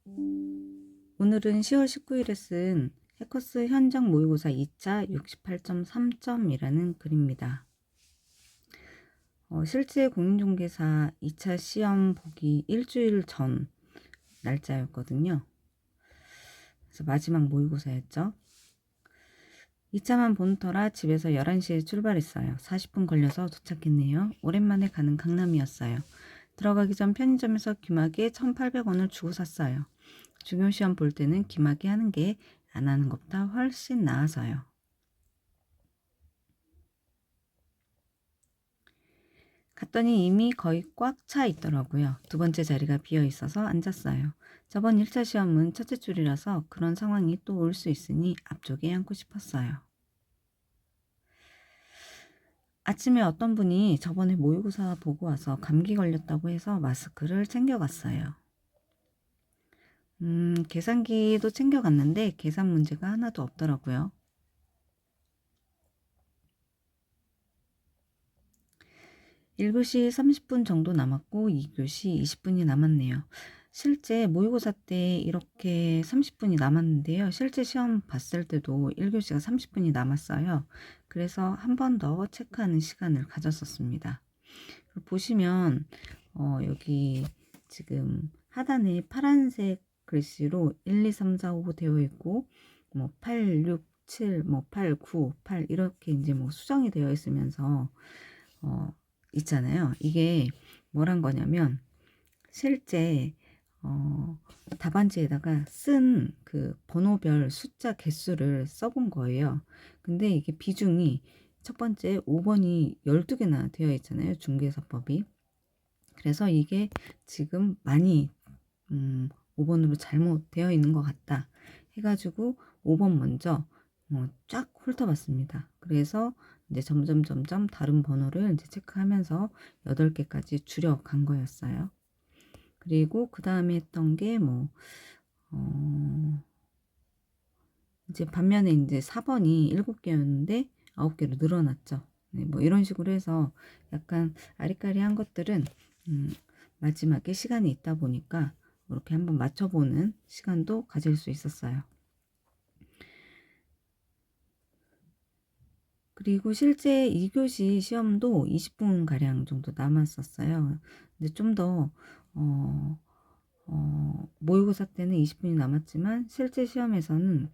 오늘은 10월 19일에 쓴 해커스 현장 모의고사 2차 68.3점이라는 글입니다. 실제 공인중개사 2차 시험 보기 일주일 전 날짜였거든요. 그래서 마지막 모의고사였죠. 2차만 본 터라 집에서 11시에 출발했어요. 40분 걸려서 도착했네요. 오랜만에 가는 강남이었어요. 들어가기 전 편의점에서 귀마개 1,800원을 주고 샀어요. 중요시험 볼 때는 귀마개 하는 게 안 하는 것보다 훨씬 나아서요. 갔더니 이미 거의 꽉 차 있더라고요. 두 번째 자리가 비어 있어서 앉았어요. 저번 1차 시험은 첫째 줄이라서 그런 상황이 또 올 수 있으니 앞쪽에 앉고 싶었어요. 아침에 어떤 분이 저번에 모의고사 보고 와서 감기 걸렸다고 해서 마스크를 챙겨갔어요. 계산기도 챙겨갔는데 계산 문제가 하나도 없더라고요. 1교시 30분 정도 남았고 2교시 20분이 남았네요. 실제 모의고사 때 이렇게 30분이 남았는데요. 실제 시험 봤을 때도 1교시가 30분이 남았어요. 그래서 한 번 더 체크하는 시간을 가졌었습니다. 보시면 여기 지금 하단에 파란색 글씨로 1, 2, 3, 4, 5 되어 있고 뭐 8, 6, 7, 뭐 8, 9, 8 이렇게 이제 뭐 수정이 되어 있으면서 있잖아요. 이게 뭐란 거냐면 실제 답안지에다가 쓴 그 번호별 숫자 개수를 써본 거예요. 근데 이게 비중이 첫 번째 5번이 12개나 되어 있잖아요. 중개사법이. 그래서 이게 지금 많이 5번으로 잘못되어 있는 것 같다 해가지고 5번 먼저 쫙 훑어봤습니다. 그래서 이제 점점 다른 번호를 이제 체크하면서 8개까지 줄여간 거였어요. 그리고 그 다음에 했던 게 이제 반면에 이제 4번이 7개였는데 9개로 늘어났죠. 네, 뭐 이런 식으로 해서 약간 아리까리한 것들은 마지막에 시간이 있다 보니까 이렇게 한번 맞춰보는 시간도 가질 수 있었어요. 그리고 실제 2교시 시험도 20분가량 정도 남았었어요. 근데 좀 더, 모의고사 때는 20분이 남았지만 실제 시험에서는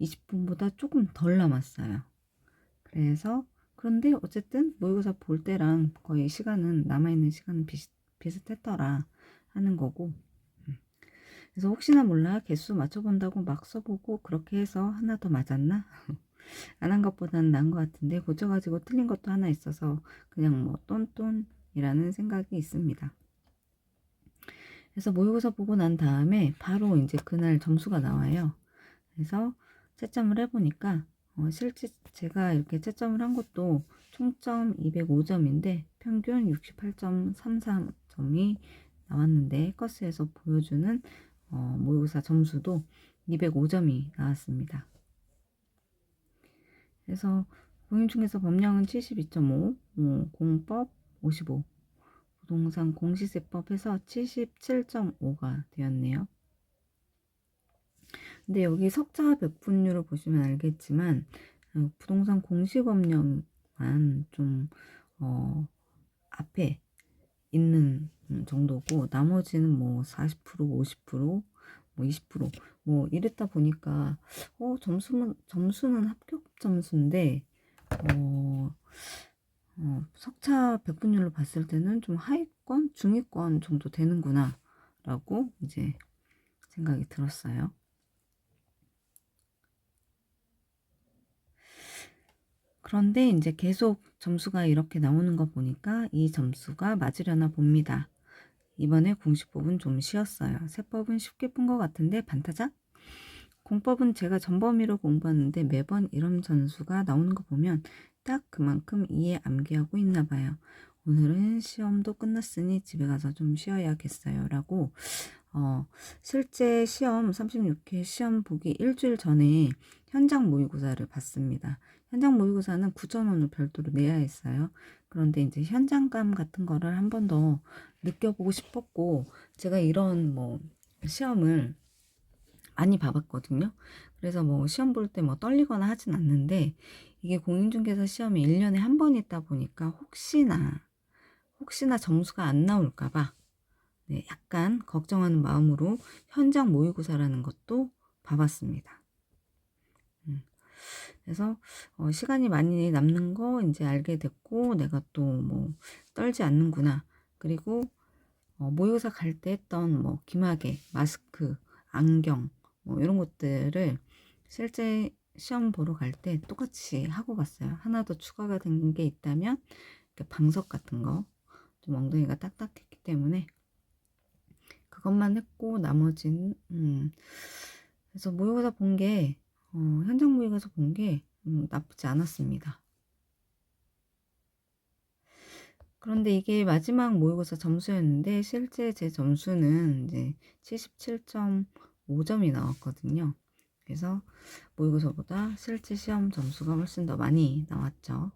20분보다 조금 덜 남았어요. 그래서, 그런데 어쨌든 모의고사 볼 때랑 거의 시간은, 남아있는 시간은 비슷했더라 하는 거고. 그래서 혹시나 몰라 개수 맞춰본다고 막 써보고 그렇게 해서 하나 더 맞았나? 안 한 것보다는 나은 것 같은데 고쳐가지고 틀린 것도 하나 있어서 그냥 뭐 똔똔이라는 생각이 있습니다. 그래서 모의고사 보고 난 다음에 바로 이제 그날 점수가 나와요. 그래서 채점을 해보니까 실제 제가 이렇게 채점을 한 것도 총점 205점인데 평균 68.33점이 나왔는데 해커스에서 보여주는 모의고사 점수도 205점이 나왔습니다. 그래서 공인중개사 법령은 72.5, 공법 55, 부동산 공시세법 해서 77.5가 되었네요. 근데 여기 석자 백분율을 보시면 알겠지만 부동산 공시법령만 좀 앞에 있는 정도고 나머지는 뭐 40%, 50%, 뭐 20%뭐 이랬다 보니까 점수는 합격 점수인데 석차 백분율로 봤을 때는 좀 하위권, 중위권 정도 되는구나 라고 이제 생각이 들었어요. 그런데 이제 계속 점수가 이렇게 나오는 거 보니까 이 점수가 맞으려나 봅니다. 이번에 공시법은 좀 쉬웠어요. 세법은 쉽게 푼 것 같은데 반타작? 공법은 제가 전범위로 공부하는데 매번 이런 점수가 나오는 거 보면 딱 그만큼 이해 암기하고 있나 봐요. 오늘은 시험도 끝났으니 집에 가서 좀 쉬어야겠어요. 라고 실제 시험 36회 시험 보기 일주일 전에 현장 모의고사를 봤습니다. 현장 모의고사는 9,000원을 별도로 내야 했어요. 그런데 이제 현장감 같은 거를 한 번 더 느껴보고 싶었고 제가 이런 뭐 시험을 많이 봐봤거든요. 그래서 뭐 시험 볼 때 뭐 떨리거나 하진 않는데 이게 공인중개사 시험이 1년에 한 번 있다 보니까 혹시나 점수가 안 나올까 봐 네, 약간 걱정하는 마음으로 현장 모의고사라는 것도 봐봤습니다. 그래서 시간이 많이 남는 거 이제 알게 됐고 내가 또 뭐 떨지 않는구나. 그리고 모의고사 갈 때 했던 뭐 기마개, 마스크, 안경 뭐 이런 것들을 실제 시험 보러 갈 때 똑같이 하고 갔어요. 하나 더 추가가 된 게 있다면 이렇게 방석 같은 거 좀 엉덩이가 딱딱했기 때문에 그것만 했고 나머지는 그래서 모의고사 본 게 현장 모의고사 본 게 나쁘지 않았습니다. 그런데 이게 마지막 모의고사 점수였는데 실제 제 점수는 이제 77.5점이 나왔거든요. 그래서 모의고사보다 실제 시험 점수가 훨씬 더 많이 나왔죠.